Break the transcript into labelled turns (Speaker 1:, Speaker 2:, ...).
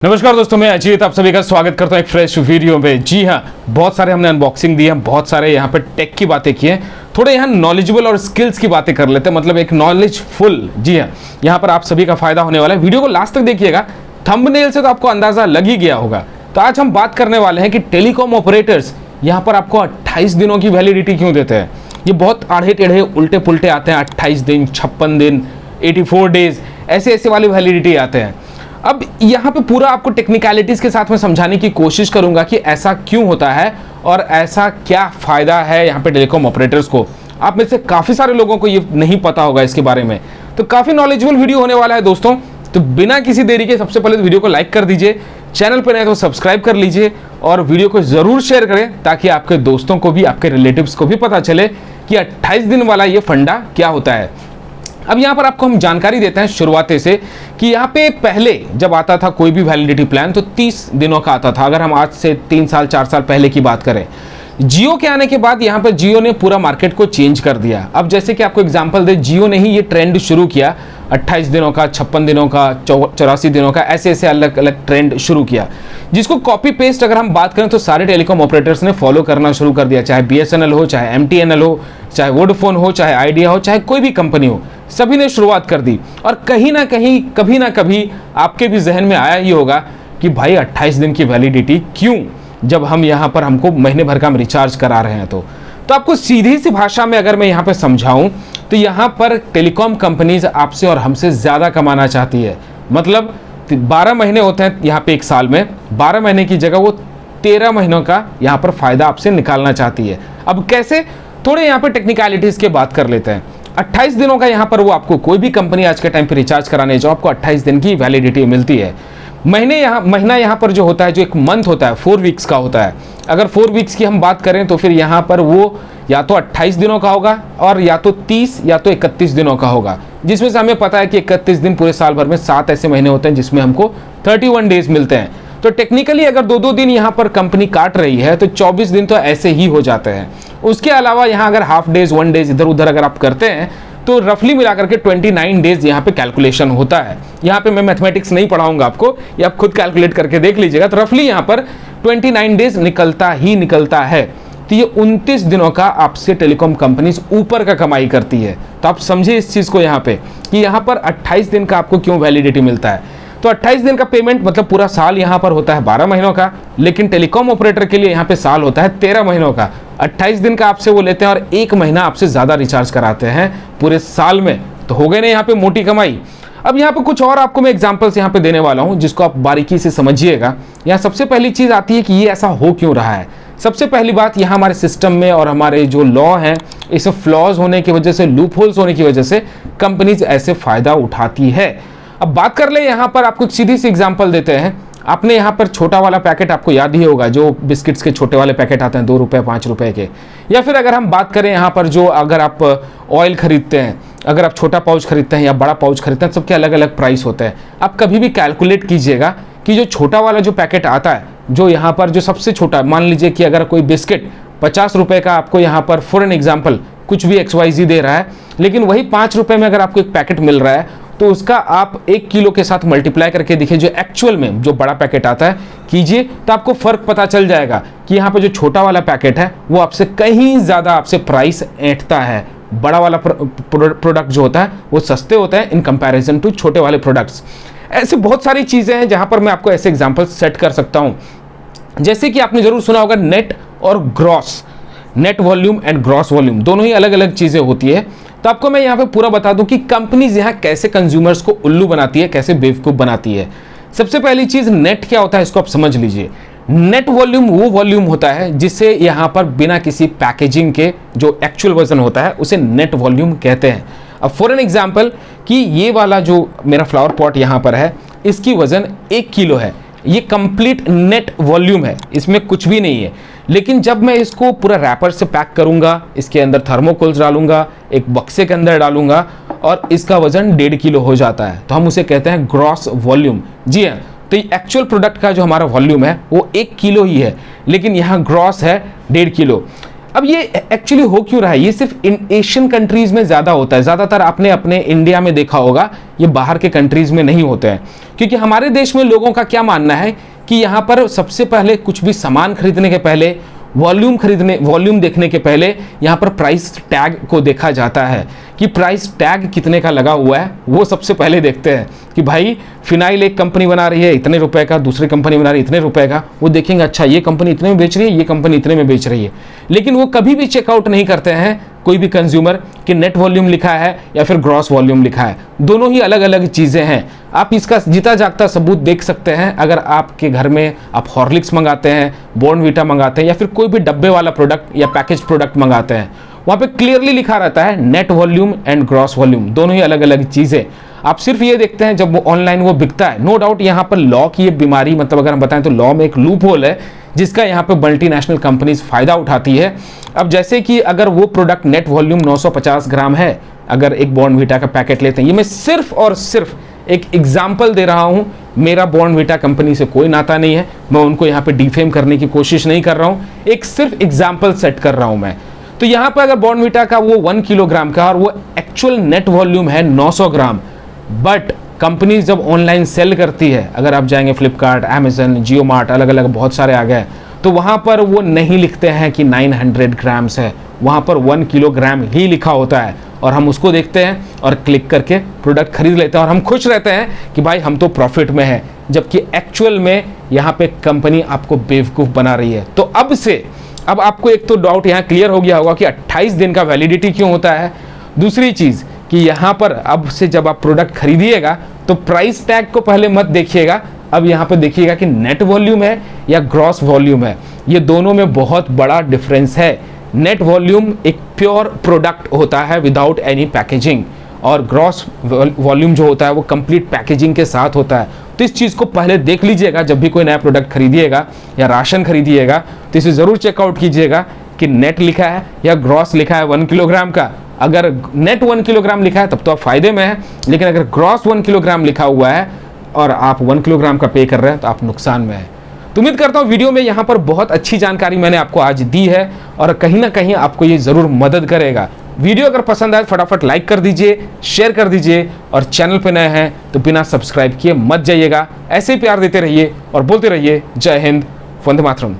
Speaker 1: नमस्कार दोस्तों, मैं अजीत आप सभी का स्वागत करता हूं एक फ्रेश वीडियो में। जी हां, बहुत सारे हमने अनबॉक्सिंग दी है, बहुत सारे यहाँ पे टेक की बातें की हैं, थोड़े यहाँ नॉलेजेबल और स्किल्स की बातें कर लेते हैं, मतलब एक नॉलेजफुल। जी हां, यहाँ पर आप सभी का फायदा होने वाला है। वीडियो को लास्ट तक देखिएगा, थंबनेल से तो आपको अंदाजा लग ही गया होगा। तो आज हम बात करने वाले हैं कि टेलीकॉम ऑपरेटर्स यहाँ पर आपको 28 दिनों की वैलिडिटी क्यों देते हैं। ये बहुत आढ़े टेढ़े उल्टे पुल्टे आते हैं, 28 दिन, 56 दिन, 84 डेज, ऐसे वाली वैलिडिटी आते हैं। अब यहाँ पे पूरा आपको टेक्निकलिटीज के साथ में समझाने की कोशिश करूंगा कि ऐसा क्यों होता है और ऐसा क्या फायदा है यहाँ पे टेलीकॉम ऑपरेटर्स को। आप में से काफी सारे लोगों को ये नहीं पता होगा इसके बारे में, तो काफी नॉलेजेबल वीडियो होने वाला है दोस्तों। तो बिना किसी देरी के सबसे पहले तो वीडियो को लाइक कर दीजिए, चैनल पर नए तो सब्सक्राइब कर लीजिए और वीडियो को जरूर शेयर करें ताकि आपके दोस्तों को भी, आपके रिलेटिव्स को भी पता चले कि 28 दिन वाला ये फंडा क्या होता है। अब यहाँ पर आपको हम जानकारी देते हैं शुरुआत से कि यहाँ पे पहले जब आता था कोई भी वैलिडिटी प्लान तो 30 दिनों का आता था। अगर हम आज से 3 साल 4 साल पहले की बात करें, जियो के आने के बाद यहाँ पर जियो ने पूरा मार्केट को चेंज कर दिया। अब जैसे कि आपको एग्जांपल दे, जियो ने ही ये ट्रेंड शुरू किया 28 दिनों का, 56 दिनों का, 84 दिनों का, ऐसे अलग अलग ट्रेंड शुरू किया, जिसको कॉपी पेस्ट अगर हम बात करें तो सारे टेलीकॉम ऑपरेटर्स ने फॉलो करना शुरू कर दिया। चाहे BSNL हो, चाहे MTNL हो, चाहे वोडाफोन हो, चाहे आइडिया हो, चाहे कोई भी कंपनी हो, सभी ने शुरुआत कर दी। और कहीं ना कहीं, कभी ना कभी आपके भी जहन में आया ही होगा कि भाई 28 दिन की वैलिडिटी क्यों, जब हम यहाँ पर हमको महीने भर का हम रिचार्ज करा रहे हैं। तो आपको सीधी सी भाषा में अगर मैं यहाँ पे समझाऊं तो यहाँ पर टेलीकॉम कंपनीज आपसे और हमसे ज़्यादा कमाना चाहती है। मतलब 12 महीने होते हैं यहाँ पे एक साल में, 12 महीने की जगह वो 13 महीनों का यहाँ पर फायदा आपसे निकालना चाहती है। अब कैसे, थोड़े यहाँ पे टेक्निकलिटीज़ की बात कर लेते हैं। 28 दिनों का यहाँ पर वो आपको कोई भी कंपनी आज के टाइम पे रिचार्ज कराने जाओ, आपको 28 दिन की वैलिडिटी मिलती है। महीना यहाँ पर जो होता है, जो एक मंथ होता है 4 वीक्स का होता है। अगर 4 वीक्स की हम बात करें तो फिर यहाँ पर वो या तो 28 दिनों का होगा और या तो 30 या तो 31 दिनों का होगा, जिसमें से हमें पता है कि 31 दिन पूरे साल भर में 7 ऐसे महीने होते हैं जिसमें हमको 31 डेज मिलते हैं। तो टेक्निकली अगर 2-2 दिन यहाँ पर कंपनी काट रही है तो 24 दिन तो ऐसे ही हो जाते हैं। उसके अलावा यहाँ अगर हाफ डेज, 1 डेज इधर उधर अगर आप करते हैं तो रफली मिलाकर के 29 डेज यहाँ पे कैलकुलेशन होता है। यहाँ पे मैं मैथमेटिक्स नहीं पढ़ाऊंगा आपको, ये आप खुद कैलकुलेट करके देख लीजिएगा। तो रफली यहाँ पर 29 डेज निकलता ही निकलता है। तो ये 29 दिनों का आपसे टेलीकॉम कंपनीज ऊपर का कमाई करती है। तो आप समझिए इस चीज़ को यहाँ पे कि यहाँ पर 28 दिन का आपको क्यों वैलिडिटी मिलता है। तो 28 दिन का पेमेंट मतलब पूरा साल यहाँ पर होता है 12 महीनों का, लेकिन टेलीकॉम ऑपरेटर के लिए यहाँ पे साल होता है 13 महीनों का। 28 दिन का आपसे वो लेते हैं और 1 महीना आपसे ज़्यादा रिचार्ज कराते हैं पूरे साल में। तो हो गए ना यहाँ पे मोटी कमाई। अब यहाँ पे कुछ और आपको मैं एग्जांपल्स यहाँ पे देने वाला हूँ जिसको आप बारीकी से समझिएगा। यहाँ सबसे पहली चीज़ आती है कि ये ऐसा हो क्यों रहा है। सबसे पहली बात, यहाँ हमारे सिस्टम में और हमारे जो लॉ हैं इसमें फ्लॉज होने की वजह से, लूप होल्स होने की वजह से कंपनीज ऐसे फ़ायदा उठाती है। अब बात कर ले, यहाँ पर आपको एक सीधी सी एग्जांपल देते हैं। आपने यहाँ पर छोटा वाला पैकेट आपको याद ही होगा, जो बिस्किट्स के छोटे वाले पैकेट आते हैं 2 रुपये 5 रुपये के। या फिर अगर हम बात करें यहाँ पर जो, अगर आप ऑयल खरीदते हैं, अगर आप छोटा पाउच खरीदते हैं या बड़ा पाउच खरीदते हैं, सबके अलग अलग प्राइस होते हैं। आप कभी भी कैलकुलेट कीजिएगा कि जो छोटा वाला जो पैकेट आता है, जो यहाँ पर जो सबसे छोटा, मान लीजिए कि अगर कोई बिस्किट 50 रुपये का आपको यहाँ पर फॉर एन एग्जाम्पल कुछ भी XYZ दे रहा है, लेकिन वही 5 रुपये में अगर आपको एक पैकेट मिल रहा है तो उसका आप 1 किलो के साथ मल्टीप्लाई करके देखिए, जो एक्चुअल में जो बड़ा पैकेट आता है कीजिए, तो आपको फर्क पता चल जाएगा कि यहाँ पे जो छोटा वाला पैकेट है वो आपसे कहीं ज़्यादा आपसे प्राइस ऐंठता है। बड़ा वाला प्रोडक्ट जो होता है वो सस्ते होते हैं इन कंपैरिजन टू छोटे वाले प्रोडक्ट्स। ऐसे बहुत सारी चीज़ें हैं जहाँ पर मैं आपको ऐसे एग्जाम्पल सेट कर सकता हूँ। जैसे कि आपने ज़रूर सुना होगा नेट और gross, net volume and gross volume, दोनों ही अलग अलग चीज़ें होती है। तो आपको मैं यहाँ पे पूरा बता दूं कि कंपनीज यहाँ कैसे कंज्यूमर्स को उल्लू बनाती है, कैसे बेवकूफ़ बनाती है। सबसे पहली चीज़, नेट क्या होता है इसको आप समझ लीजिए। नेट वॉल्यूम वो वॉल्यूम होता है जिसे यहाँ पर बिना किसी पैकेजिंग के जो एक्चुअल वजन होता है उसे नेट वॉल्यूम कहते हैं। अब फॉर एन एग्जाम्पल कि ये वाला जो मेरा फ्लावर पॉट यहाँ पर है, इसकी वजन 1 किलो है, ये कंप्लीट नेट वॉल्यूम है, इसमें कुछ भी नहीं है। लेकिन जब मैं इसको पूरा रैपर से पैक करूंगा, इसके अंदर थर्मोकोल्स डालूंगा, एक बक्से के अंदर डालूंगा और इसका वजन 1.5 किलो हो जाता है, तो हम उसे कहते हैं ग्रॉस वॉल्यूम। जी हाँ, तो एक्चुअल प्रोडक्ट का जो हमारा वॉल्यूम है वो 1 किलो ही है, लेकिन यहाँ ग्रॉस है 1.5 किलो। अब ये एक्चुअली हो क्यों रहा है? ये सिर्फ इन एशियन कंट्रीज में ज़्यादा होता है, ज़्यादातर आपने अपने इंडिया में देखा होगा, ये बाहर के कंट्रीज में नहीं होते हैं। क्योंकि हमारे देश में लोगों का क्या मानना है कि यहाँ पर सबसे पहले कुछ भी सामान खरीदने के पहले, वॉल्यूम देखने के पहले यहाँ पर प्राइस टैग को देखा जाता है कि प्राइस टैग कितने का लगा हुआ है, वो सबसे पहले देखते हैं कि भाई फिनाइल एक कंपनी बना रही है इतने रुपए का, दूसरी कंपनी बना रही है इतने रुपए का, वो देखेंगे अच्छा ये कंपनी इतने में बेच रही है, ये कंपनी इतने में बेच रही है। लेकिन वो कभी भी चेकआउट नहीं करते हैं कोई भी कंज्यूमर कि नेट वॉल्यूम लिखा है या फिर ग्रॉस वॉल्यूम लिखा है, दोनों ही अलग अलग चीज़ें हैं। आप इसका जीता जागता सबूत देख सकते हैं अगर आपके घर में आप हॉर्लिक्स मंगाते हैं, बॉर्नवीटा मंगाते हैं या फिर कोई भी डब्बे वाला प्रोडक्ट या पैकेज प्रोडक्ट मंगाते हैं, वहाँ पे क्लियरली लिखा रहता है net volume and gross volume, दोनों ही अलग अलग चीज़ें। आप सिर्फ ये देखते हैं जब वो ऑनलाइन वो बिकता है। नो डाउट यहाँ पर लॉ की ये बीमारी, मतलब अगर हम बताएं तो लॉ में एक लूप होल है जिसका यहाँ पे मल्टीनेशनल कंपनीज फायदा उठाती है। अब जैसे कि अगर वो प्रोडक्ट नेट वॉल्यूम 950 ग्राम है, अगर एक बॉर्नवीटा का पैकेट लेते हैं, ये मैं सिर्फ और सिर्फ एक एग्जाम्पल दे रहा हूँ, मेरा बॉर्नवीटा कंपनी से कोई नाता नहीं है, मैं उनको यहाँ पे डिफेम करने की कोशिश नहीं कर रहा हूँ, एक सिर्फ एग्जाम्पल सेट कर रहा हूँ मैं। तो यहाँ पर अगर बॉर्नवीटा का वो 1 किलोग्राम का और वो एक्चुअल नेट वॉल्यूम है 900 ग्राम, बट कंपनी जब ऑनलाइन सेल करती है, अगर आप जाएंगे फ्लिपकार्ट, अमेजन, जियो मार्ट, अलग अलग बहुत सारे आ गए, तो वहाँ पर वो नहीं लिखते हैं कि 900 ग्राम्स है, वहाँ पर 1 किलोग्राम ही लिखा होता है और हम उसको देखते हैं और क्लिक करके प्रोडक्ट खरीद लेते हैं और हम खुश रहते हैं कि भाई हम तो प्रॉफिट में हैं, जबकि एक्चुअल में यहाँ पे कंपनी आपको बेवकूफ़ बना रही है। तो अब आपको एक तो डाउट यहाँ क्लियर हो गया होगा कि 28 दिन का वैलिडिटी क्यों होता है। दूसरी चीज़ कि यहाँ पर अब से जब आप प्रोडक्ट खरीदिएगा तो प्राइस टैग को पहले मत देखिएगा, अब यहाँ पे देखिएगा कि नेट वॉल्यूम है या ग्रॉस वॉल्यूम है, ये दोनों में बहुत बड़ा डिफरेंस है। नेट वॉल्यूम एक प्योर प्रोडक्ट होता है विदाउट एनी पैकेजिंग, और ग्रॉस वॉल्यूम जो होता है वो कंप्लीट पैकेजिंग के साथ होता है। तो इस चीज़ को पहले देख लीजिएगा जब भी कोई नया प्रोडक्ट खरीदिएगा या राशन खरीदिएगा, तो इसे ज़रूर चेकआउट कीजिएगा कि नेट लिखा है या ग्रॉस लिखा है 1 किलोग्राम का। अगर नेट 1 किलोग्राम लिखा है तब तो आप फायदे में हैं, लेकिन अगर ग्रॉस 1 किलोग्राम लिखा हुआ है और आप 1 किलोग्राम का पे कर रहे हैं तो आप नुकसान में हैं। तो उम्मीद करता हूँ वीडियो में यहाँ पर बहुत अच्छी जानकारी मैंने आपको आज दी है और कहीं ना कहीं आपको ये ज़रूर मदद करेगा। वीडियो अगर पसंद आए फटाफट लाइक कर दीजिए, शेयर कर दीजिए और चैनल पे नए हैं तो बिना सब्सक्राइब किए मत जाइएगा। ऐसे ही प्यार देते रहिए और बोलते रहिए जय हिंद, वंदे मातरम।